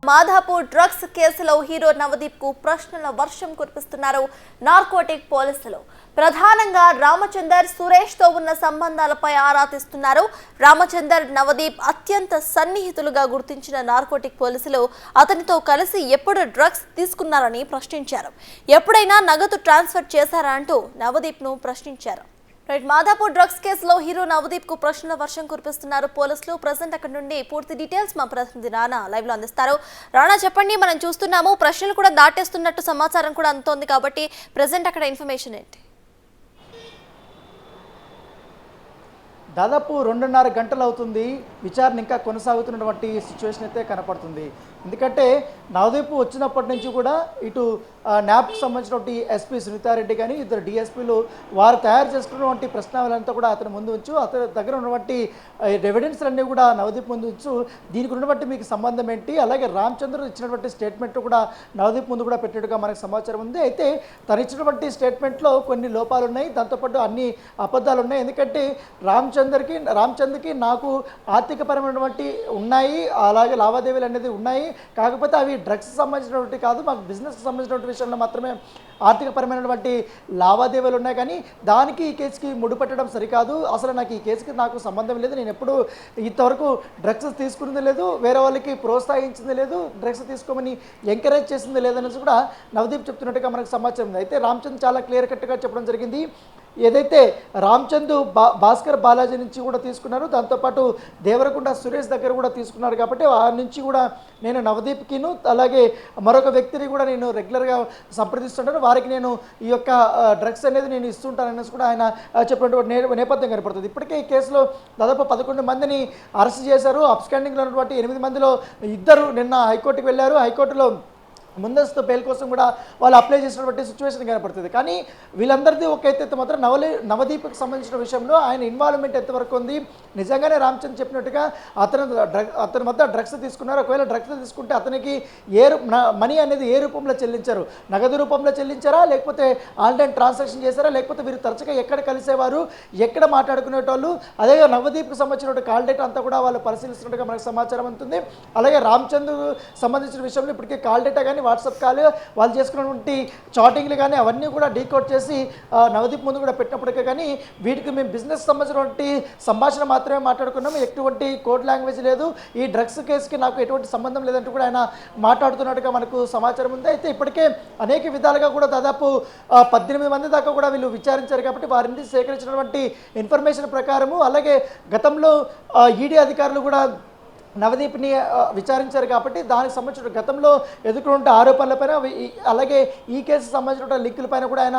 Madhapur drugs కేసులో hero Navdeep కు ప్రశ్నల వర్షం కురిపిస్తున్నారు నార్కోటిక్ పోలీసులు. ప్రధానంగా రామచందర్, సురేష్ తో ఉన్న సంబంధాలపై ఆరా తీస్తున్నారు. రామచందర్, నవదీప్ అత్యంత సన్నిహితులుగా గుర్తించిన నార్కోటిక్ పోలీసులు అతనితో కలిసి ఎప్పుడు డ్రగ్స్ తీసుకున్నారని ప్రశ్నించారు. ఎప్పుడైనా నగదు ట్రాన్స్ఫర్ చేశారా అంటూ నవదీప్ ను ప్రశ్నించారు. మాధాపూర్ డ్రగ్స్ కేసులో హీరో నవదీప్ కు ప్రశ్నల వర్షం కురిపిస్తున్నారు పోలీసులు. ప్రజెంట్ అక్కడ నుండి పూర్తి డీటెయిల్స్ మా ప్రతినిధి రానా లైవ్ లో అందిస్తారు. రానా, చెప్పండి, మనం చూస్తున్నాము ప్రశ్నలు కూడా దాటేస్తున్నట్టు సమాచారం కూడా అందుతోంది కాబట్టి ప్రజెంట్ అక్కడ ఇన్ఫర్మేషన్ ఏంటి? దాదాపు 2.5 గంటలు అవుతుంది. విచారణ ఇంకా కొనసాగుతున్నటువంటి సిచ్యువేషన్ అయితే కనపడుతుంది. ఎందుకంటే నవదీప్ వచ్చినప్పటి నుంచి కూడా ఇటు న్యాప్కి సంబంధించినటువంటి ఎస్పీ సునీతారెడ్డి కానీ ఇద్దరు డిఎస్పీలు వారు తయారు చేసుకున్నటువంటి ప్రశ్నావళంతా కూడా అతని ముందు ఉంచు, అతని దగ్గర ఉన్నటువంటి ఎవిడెన్స్ అన్నీ కూడా నవదీప్ ముందు ఉంచు, దీనికి ఉన్నటువంటి మీకు సంబంధం ఏంటి, అలాగే రామచంద్ర ఇచ్చినటువంటి స్టేట్మెంట్ కూడా నవదీప్ ముందు కూడా పెట్టినట్టుగా మనకు సమాచారం ఉంది. అయితే తను ఇచ్చినటువంటి స్టేట్మెంట్లో కొన్ని లోపాలు ఉన్నాయి, దాంతోపాటు అన్ని అబద్ధాలు ఉన్నాయి. ఎందుకంటే రామచంద్రకి నాకు ఆర్థికపరమైనటువంటి ఉన్నాయి, అలాగే లావాదేవీలు అనేది ఉన్నాయి, కాకపోతే అవి డ్రగ్స్ సంబంధించినటువంటి కాదు, మాకు బిజినెస్కి సంబంధించినటువంటి విషయంలో మాత్రమే ఆర్థికపరమైనటువంటి లావాదేవీలు ఉన్నాయి, కానీ దానికి ఈ కేసుకి ముడిపెట్టడం సరికాదు, అసలు నాకు ఈ కేసుకి నాకు సంబంధం లేదు, నేను ఎప్పుడు ఇంతవరకు డ్రగ్స్ తీసుకున్నది లేదు, వేరే వాళ్ళకి ప్రోత్సహించింది లేదు, డ్రగ్స్ తీసుకోమని ఎంకరేజ్ చేసింది లేదనేసి కూడా నవదీప్ చెప్తున్నట్టుగా మనకు సమాచారం ఉంది. అయితే రామచంద్ర చాలా క్లియర్ కట్గా చెప్పడం జరిగింది. ఏదైతే రామచంద్ భాస్కర్ బాలాజీ నుంచి కూడా తీసుకున్నారు, దాంతోపాటు దేవరకొండ సురేష్ దగ్గర కూడా తీసుకున్నారు, కాబట్టి ఆ నుంచి కూడా నేను నవదీప్కిను అలాగే మరొక వ్యక్తిని కూడా నేను రెగ్యులర్గా సంప్రదిస్తుంటాను, వారికి నేను ఈ యొక్క డ్రగ్స్ అనేది నేను ఇస్తుంటాను అనేసి కూడా ఆయన చెప్పినటువంటి నేపథ్యం కనపడుతుంది. ఇప్పటికే ఈ కేసులో దాదాపు 11 మందిని అరెస్ట్ చేశారు. అబ్స్కాండింగ్లో ఉన్నటువంటి 8 మందిలో 2 నిన్న హైకోర్టుకు వెళ్ళారు. హైకోర్టులో ముందస్తు బెయిల్ కోసం కూడా వాళ్ళు అప్లై చేసినటువంటి సిచ్యువేషన్ కనపడుతుంది. కానీ వీళ్ళందరిది ఒక ఎత్తు మాత్రం నవదీప్కి సంబంధించిన విషయంలో ఆయన ఇన్వాల్వ్మెంట్ ఎంతవరకు ఉంది, నిజంగానే రామచంద్ర చెప్పినట్టుగా అతని వద్ద డ్రగ్స్ తీసుకున్నారు, ఒకవేళ డ్రగ్స్ తీసుకుంటే అతనికి మనీ అనేది ఏ రూపంలో చెల్లించారు, నగదు రూపంలో చెల్లించారా, లేకపోతే ఆన్లైన్ ట్రాన్సాక్షన్ చేశారా, లేకపోతే వీరు తరచుగా ఎక్కడ కలిసేవారు, ఎక్కడ మాట్లాడుకునేటోళ్ళు, అదే నవదీప్కి సంబంధించిన కాల్ డేటా అంతా కూడా వాళ్ళు పరిశీలిస్తున్నట్టుగా మనకు సమాచారం ఉంటుంది. అలాగే రామచంద్ర సంబంధించిన విషయంలో ఇప్పటికే కాల్ డేటా కానీ వాట్సాప్ కాల్ వాళ్ళు చేసుకున్నటువంటి చాటింగ్లు కానీ అవన్నీ కూడా డీకోడ్ చేసి నవదీప్ ముందు కూడా పెట్టినప్పటికీ కానీ వీటికి మేము బిజినెస్ సంబంధించినటువంటి సంభాషణ మాత్రమే మాట్లాడుకున్నాము, ఎటువంటి కోడ్ లాంగ్వేజ్ లేదు, ఈ డ్రగ్స్ కేసుకి నాకు ఎటువంటి సంబంధం లేదంటూ కూడా ఆయన మాట్లాడుతున్నట్టుగా మనకు సమాచారం ఉంది. అయితే ఇప్పటికే అనేక విధాలుగా కూడా దాదాపు 18 మంది దాకా కూడా వీళ్ళు విచారించారు, కాబట్టి వారి నుంచి సేకరించినటువంటి ఇన్ఫర్మేషన్ ప్రకారము అలాగే గతంలో ఈడీ అధికారులు కూడా నవదీప్ని విచారించారు, కాబట్టి దానికి సంబంధించిన గతంలో ఎదుర్కొన్న ఆరోపణలపైన అలాగే ఈ కేసు సంబంధించిన లింకులపైన కూడా ఆయన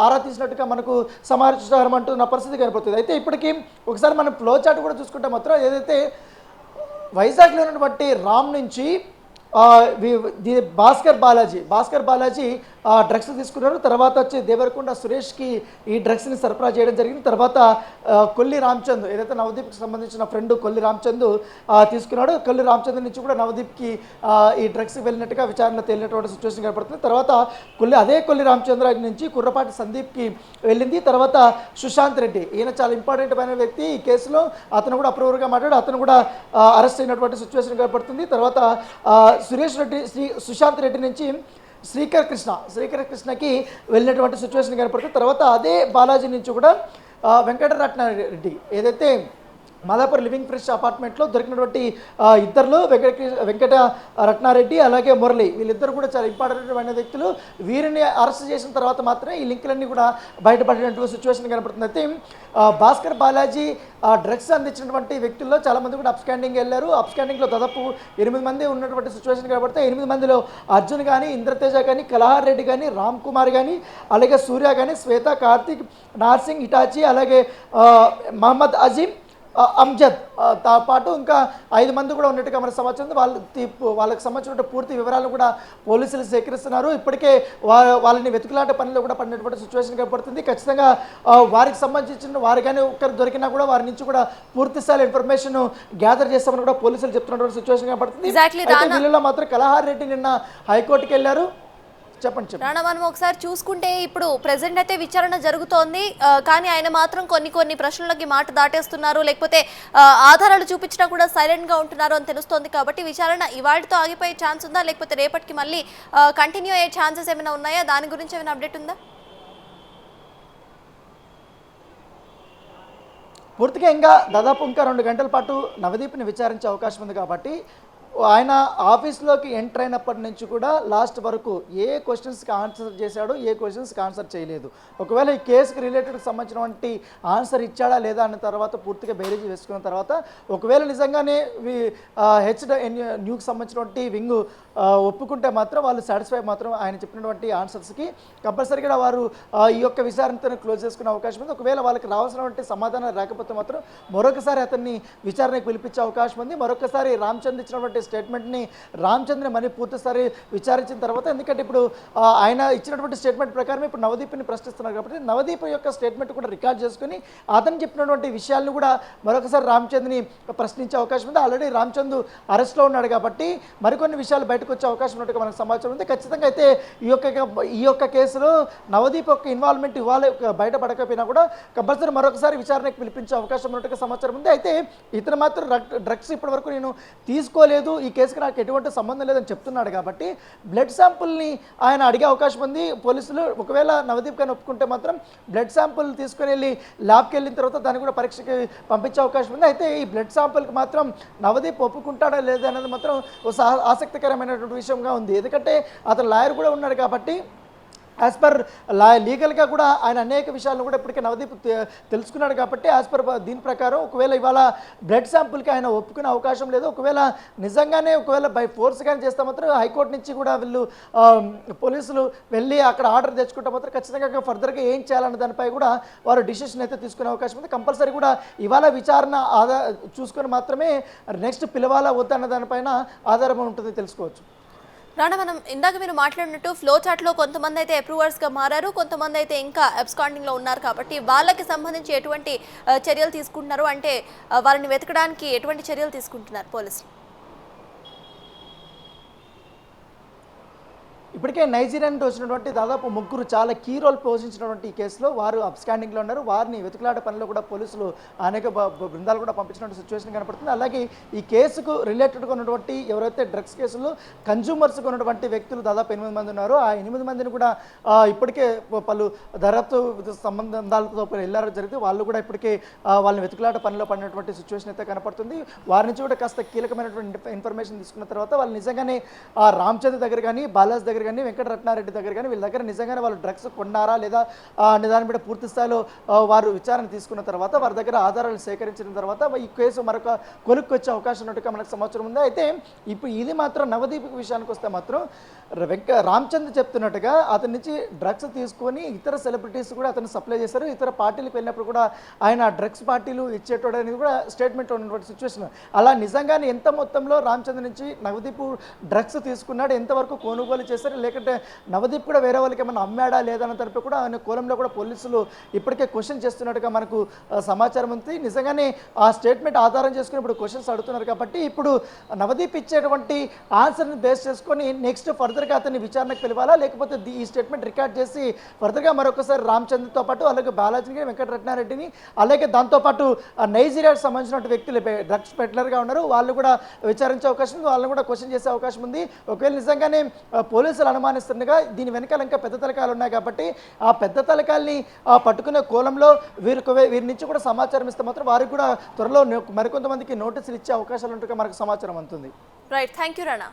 ఆరా తీసినట్టుగా మనకు సమాచారం అంటున్న పరిస్థితి కనపడుతుంది. అయితే ఇప్పటికీ ఒకసారి మనం ఫ్లో చార్ట్ కూడా చూసుకుంటే మాత్రం ఏదైతే వైజాగ్లో ఉన్నటువంటి రామ్ నుంచి భాస్కర్ బాలాజీ డ్రగ్స్ తీసుకున్నారు. తర్వాత వచ్చి దేవరకొండ సురేష్కి ఈ డ్రగ్స్ని సరఫరా చేయడం జరిగింది. తర్వాత కొల్లి రామచంద్ ఏదైతే నవదీప్కి సంబంధించిన ఫ్రెండ్ కొల్లి రామచంద్ తీసుకున్నాడు. కొల్లి రామచంద్ నుంచి కూడా నవదీప్కి ఈ డ్రగ్స్ వెళ్ళినట్టుగా విచారణ తేలినటువంటి సిచ్యువేషన్ కనపడుతుంది. తర్వాత అదే కొల్లి రామచంద్ర నుంచి కుర్రపాటి సందీప్కి వెళ్ళింది. తర్వాత సుశాంత్ రెడ్డి, ఈయన చాలా ఇంపార్టెంట్ అయిన వ్యక్తి ఈ కేసులో, అతను కూడా అప్రూవర్గా మాట్లాడు, అతను కూడా అరెస్ట్ అయినటువంటి సిచ్యువేషన్ కనపడుతుంది. తర్వాత సుశాంత్ రెడ్డి నుంచి శ్రీకర్ కృష్ణకి వెళ్ళినటువంటి సిచ్యువేషన్ కనపడుతుంది. తర్వాత అదే బాలాజీ నుంచి కూడా వెంకటరత్నారెడ్డి ఏదైతే మాదాపూర్ లివింగ్ ఫ్రెష్ అపార్ట్మెంట్లో దొరికినటువంటి ఇద్దరు వెంకట రత్నారెడ్డి అలాగే మురళి, వీళ్ళిద్దరు కూడా చాలా ఇంపార్టెంట్ అయిన వ్యక్తులు. వీరిని అరెస్ట్ చేసిన తర్వాత మాత్రమే ఈ లింకులన్నీ కూడా బయటపడినటువంటి సిచ్యువేషన్ కనపడుతుంది. అయితే భాస్కర్ బాలాజీ డ్రగ్స్ అందించినటువంటి వ్యక్తుల్లో చాలామంది కూడా అప్స్కాండింగ్ వెళ్ళారు. అప్స్కాండింగ్లో దాదాపు 8 మంది ఉన్నటువంటి సిచ్యువేషన్ కనబడితే 8 మందిలో అర్జున్ కానీ, ఇంద్రతేజ కానీ, కలహార్ రెడ్డి కానీ, రామ్ కుమార్ కానీ, అలాగే సూర్య కానీ, శ్వేత, కార్తిక్, నార్సింగ్, ఇటాచి, అలాగే మహమ్మద్ అజీమ్, అంజద్ తో పాటు ఇంకా 5 మంది కూడా ఉన్నట్టుగా మన సమాచారం. వాళ్ళకి సంబంధించిన పూర్తి వివరాలు కూడా పోలీసులు సేకరిస్తున్నారు. ఇప్పటికే వాళ్ళని వెతుకులాట పనిలో కూడా పడినటువంటి సిచ్యువేషన్ కనపడుతుంది. ఖచ్చితంగా వారికి సంబంధించిన వారు కానీ ఒకరు దొరికినా కూడా వారి నుంచి కూడా పూర్తి స్థాయి ఇన్ఫర్మేషన్ గ్యాదర్ చేస్తామని కూడా పోలీసులు చెప్తున్నటువంటి సిచ్యువేషన్ కనపడుతుంది. వీళ్ళలో మాత్రం కలహార్ రెడ్డి నిన్న హైకోర్టుకి వెళ్ళారు. చెప్పండి. రాణా, మనం ఒకసారి చూసుకుంటే ఇప్పుడు ప్రెసెంట్ అయితే విచారణ జరుగుతోంది, కానీ ఆయన మాత్రం కొన్ని ప్రశ్నలకి మాట దాటేస్తున్నారు, లేకపోతే ఆధారాలు చూపించినా కూడా సైలెంట్ గా ఉంటున్నారు అని తెలుస్తోంది. కాబట్టి విచారణ ఇవాళతో ఆగిపోయే ఛాన్స్ ఉందా, లేకపోతే రేపటికి మళ్ళీ కంటిన్యూ అయ్యే ఛాన్సెస్ ఏమైనా ఉన్నాయా? దాని గురించి ఏమైనా అప్డేట్ ఉందా? పూర్తిగా దాదాపు ఇంకా 2 గంటల పాటు నవదీప్ని విచారించే అవకాశం ఉంది కాబట్టి ఆయన ఆఫీస్లోకి ఎంటర్ అయినప్పటి నుంచి కూడా లాస్ట్ వరకు ఏ క్వశ్చన్స్కి ఆన్సర్ చేశాడో ఏ క్వశ్చన్స్కి ఆన్సర్ చేయలేదు. ఒకవేళ ఈ కేసుకి రిలేటెడ్కి సంబంధించినటువంటి ఆన్సర్ ఇచ్చాడా లేదా అన్న తర్వాత పూర్తిగా బేరీజీ వేసుకున్న తర్వాత ఒకవేళ నిజంగానే న్యూకి సంబంధించినటువంటి వింగ్ ఒప్పుకుంటే మాత్రం వాళ్ళు సాటిస్ఫై మాత్రం ఆయన చెప్పినటువంటి ఆన్సర్స్కి కంపల్సరీగా వారు ఈ యొక్క విచారణతో క్లోజ్ చేసుకునే అవకాశం ఉంది. ఒకవేళ వాళ్ళకి రావాల్సినటువంటి సమాధానం రాకపోతే మాత్రం మరొకసారి అతన్ని విచారణకు పిలిపించే అవకాశం ఉంది. మరొకసారి రామచంద్ర ఇచ్చినటువంటి స్టేట్మెంట్ని రామచంద్రని మళ్ళీ పూర్తిసారి విచారించిన తర్వాత, ఎందుకంటే ఇప్పుడు ఆయన ఇచ్చినటువంటి స్టేట్మెంట్ ప్రకారం ఇప్పుడు నవదీప్ని ప్రశ్నిస్తున్నారు కాబట్టి నవదీప్ యొక్క స్టేట్మెంట్ కూడా రికార్డ్ చేసుకుని అతను చెప్పినటువంటి విషయాలను కూడా మరొకసారి రామచంద్రని ప్రశ్నించే అవకాశం ఉంది. ఆల్రెడీ రామచంద్ర అరెస్ట్లో ఉన్నాడు కాబట్టి మరికొన్ని విషయాలు బయటకు వచ్చే అవకాశం ఉన్నట్టుగా మనకు సమాచారం ఉంది. ఖచ్చితంగా అయితే ఈ యొక్క కేసులో నవదీప్ యొక్క ఇన్వాల్వ్మెంట్ ఇవాళ బయటపడకపోయినా కూడా కంపల్సరీ మరొకసారి విచారణకు పిలిపించే అవకాశం ఉన్నట్టుగా సమాచారం ఉంది. అయితే ఇతను మాత్రం డ్రగ్స్ ఇప్పటి వరకు నేను తీసుకోలేదు, ఈ కేసుకి నాకు ఎటువంటి సంబంధం లేదని చెప్తున్నాడు కాబట్టి బ్లడ్ శాంపుల్ని ఆయన అడిగే అవకాశం ఉంది పోలీసులు. ఒకవేళ నవదీప్ కానీ ఒప్పుకుంటే మాత్రం బ్లడ్ శాంపుల్ తీసుకుని వెళ్ళి ల్యాబ్కి వెళ్ళిన తర్వాత దాన్ని కూడా పరీక్షకి పంపించే అవకాశం ఉంది. అయితే ఈ బ్లడ్ శాంపుల్కి మాత్రం నవదీప్ ఒప్పుకుంటాడా లేదా అనేది మాత్రం ఆసక్తికరమైనటువంటి విషయంగా ఉంది. ఎందుకంటే అతను లాయర్ కూడా ఉన్నాడు కాబట్టి యాజ్ పర్ లీగల్గా కూడా ఆయన అనేక విషయాలను కూడా ఇప్పటికే నవదీప్ తెలుసుకున్నాడు కాబట్టి యాజ్ పర్ దీని ప్రకారం ఒకవేళ ఇవాళ బ్లడ్ శాంపుల్కి ఆయన ఒప్పుకునే అవకాశం లేదు. ఒకవేళ బై ఫోర్స్ కానీ చేస్తే మాత్రం హైకోర్టు నుంచి కూడా వీళ్ళు పోలీసులు వెళ్ళి అక్కడ ఆర్డర్ తెచ్చుకుంటే మాత్రం ఖచ్చితంగా ఫర్దర్గా ఏం చేయాలన్న దానిపై కూడా వారు డిసిషన్ అయితే తీసుకునే అవకాశం ఉంది. కంపల్సరీ కూడా ఇవాళ విచారణ చూసుకొని మాత్రమే నెక్స్ట్ పిలవాలా వద్దన్న దానిపైన ఆధారం ఉంటుంది తెలుసుకోవచ్చు. రాణా, మనం ఇందాక మీరు మాట్లాడినట్టు ఫ్లో చాట్లో కొంతమంది అయితే అప్రూవర్స్గా మారారు, కొంతమంది అయితే ఇంకా అబ్స్కాండింగ్లో ఉన్నారు కాబట్టి వాళ్ళకి సంబంధించి ఎటువంటి చర్యలు తీసుకుంటున్నారు, అంటే వారిని వెతకడానికి ఎటువంటి చర్యలు తీసుకుంటున్నారు పోలీసులు? ఇప్పటికే నైజీరియా నుండి వచ్చినటువంటి దాదాపు 3 చాలా కీ రోల్ పోషించినటువంటి ఈ కేసులో వారు అబ్స్కాండింగ్లో ఉన్నారు. వారిని వెతుకులాట పనిలో కూడా పోలీసులు అనేక బృందాలు కూడా పంపించినటువంటి సిచ్యువేషన్ కనపడుతుంది. అలాగే ఈ కేసుకు రిలేటెడ్గా ఉన్నటువంటి ఎవరైతే డ్రగ్స్ కేసులో కన్జ్యూమర్స్గా ఉన్నటువంటి వ్యక్తులు దాదాపు 8 మంది ఉన్నారు. ఆ 8 మందిని కూడా ఇప్పటికే పలు దర్యాప్తు సంబంధాలతో వెళ్ళారు జరిగితే వాళ్ళు కూడా ఇప్పటికే వాళ్ళని వెతుకులాట పనిలో పడినటువంటి సిచ్యువేషన్ అయితే కనపడుతుంది. వారి నుంచి కూడా కాస్త కీలకమైనటువంటి ఇన్ఫర్మేషన్ తీసుకున్న తర్వాత వాళ్ళు నిజంగానే రామచంద్ర దగ్గర కానీ బాలాజ్ దగ్గర కానీ వెంకటరత్నారెడ్డి దగ్గర కానీ వీళ్ళ దగ్గర నిజంగానే వాళ్ళు డ్రగ్స్ కొన్నారా లేదా దాని మీద పూర్తి స్థాయిలో వారు విచారణ తీసుకున్న తర్వాత వారి దగ్గర ఆధారాలు సేకరించిన తర్వాత ఈ కేసు మరొక కొలుక్కి వచ్చే అవకాశం ఉన్నట్టుగా మనకు సమాచారం ఉంది. అయితే ఇప్పుడు ఇది మాత్రం నవదీప్ విషయానికి వస్తే మాత్రం రామచంద్ర చెప్తున్నట్టుగా అతని నుంచి డ్రగ్స్ తీసుకొని ఇతర సెలబ్రిటీస్ కూడా అతను సప్లై చేశారు. ఇతర పార్టీలకు వెళ్ళినప్పుడు కూడా ఆయన డ్రగ్స్ పార్టీలు ఇచ్చేటోడు అనేది కూడా స్టేట్మెంట్ ఉన్నటువంటి సిచ్యువేషన్. అలా నిజంగానే ఎంత మొత్తంలో రామచంద్ర నుంచి నవదీప్ డ్రగ్స్ తీసుకున్నాడు, ఎంతవరకు కొనుగోలు చేశారు, లేకంటే నవదీప్ కూడా వేరే వాళ్ళకి ఏమైనా అమ్మాడా లేదన్న తరపు కూడా ఆయన కోలంలో కూడా పోలీసులు ఇప్పటికే క్వశ్చన్ చేస్తున్నట్టుగా మనకు సమాచారం ఉంది. నిజంగానే ఆ స్టేట్మెంట్ ఆధారం చేసుకుని ఇప్పుడు క్వశ్చన్స్ అడుగుతున్నారు కాబట్టి ఇప్పుడు నవదీప్ ఇచ్చేటువంటి ఆన్సర్ని బేస్ చేసుకొని నెక్స్ట్ ఫర్దర్గా అతన్ని విచారణకు పిలవాలా లేకపోతే ఈ స్టేట్మెంట్ రికార్డ్ చేసి ఫర్దర్గా మరొకసారి రామచంద్రతో పాటు అలాగే బాలాజీని వెంకటరత్నారెడ్డిని అలాగే దాంతోపాటు నైజీరియాకు సంబంధించిన వ్యక్తులు డ్రగ్స్ పెడ్లర్గా ఉన్నారు వాళ్ళు కూడా విచారించే అవకాశం ఉంది, వాళ్ళని కూడా క్వశ్చన్ చేసే అవకాశం ఉంది. ఒకవేళ నిజంగానే పోలీసులు అనుమానిస్తుండగా దీని వెనకాల ఇంకా పెద్ద తలకాయలు ఉన్నాయి కాబట్టి ఆ పెద్ద తలకాయల్ని పట్టుకునే కోలంలో వీరి నుంచి కూడా సమాచారం ఇస్తే మాత్రం వారికి కూడా త్వరలో మరికొంతమందికి నోటీసులు ఇచ్చే అవకాశాలు ఉంటే మనకు సమాచారం అందుతుంది. Right, thank you Rana.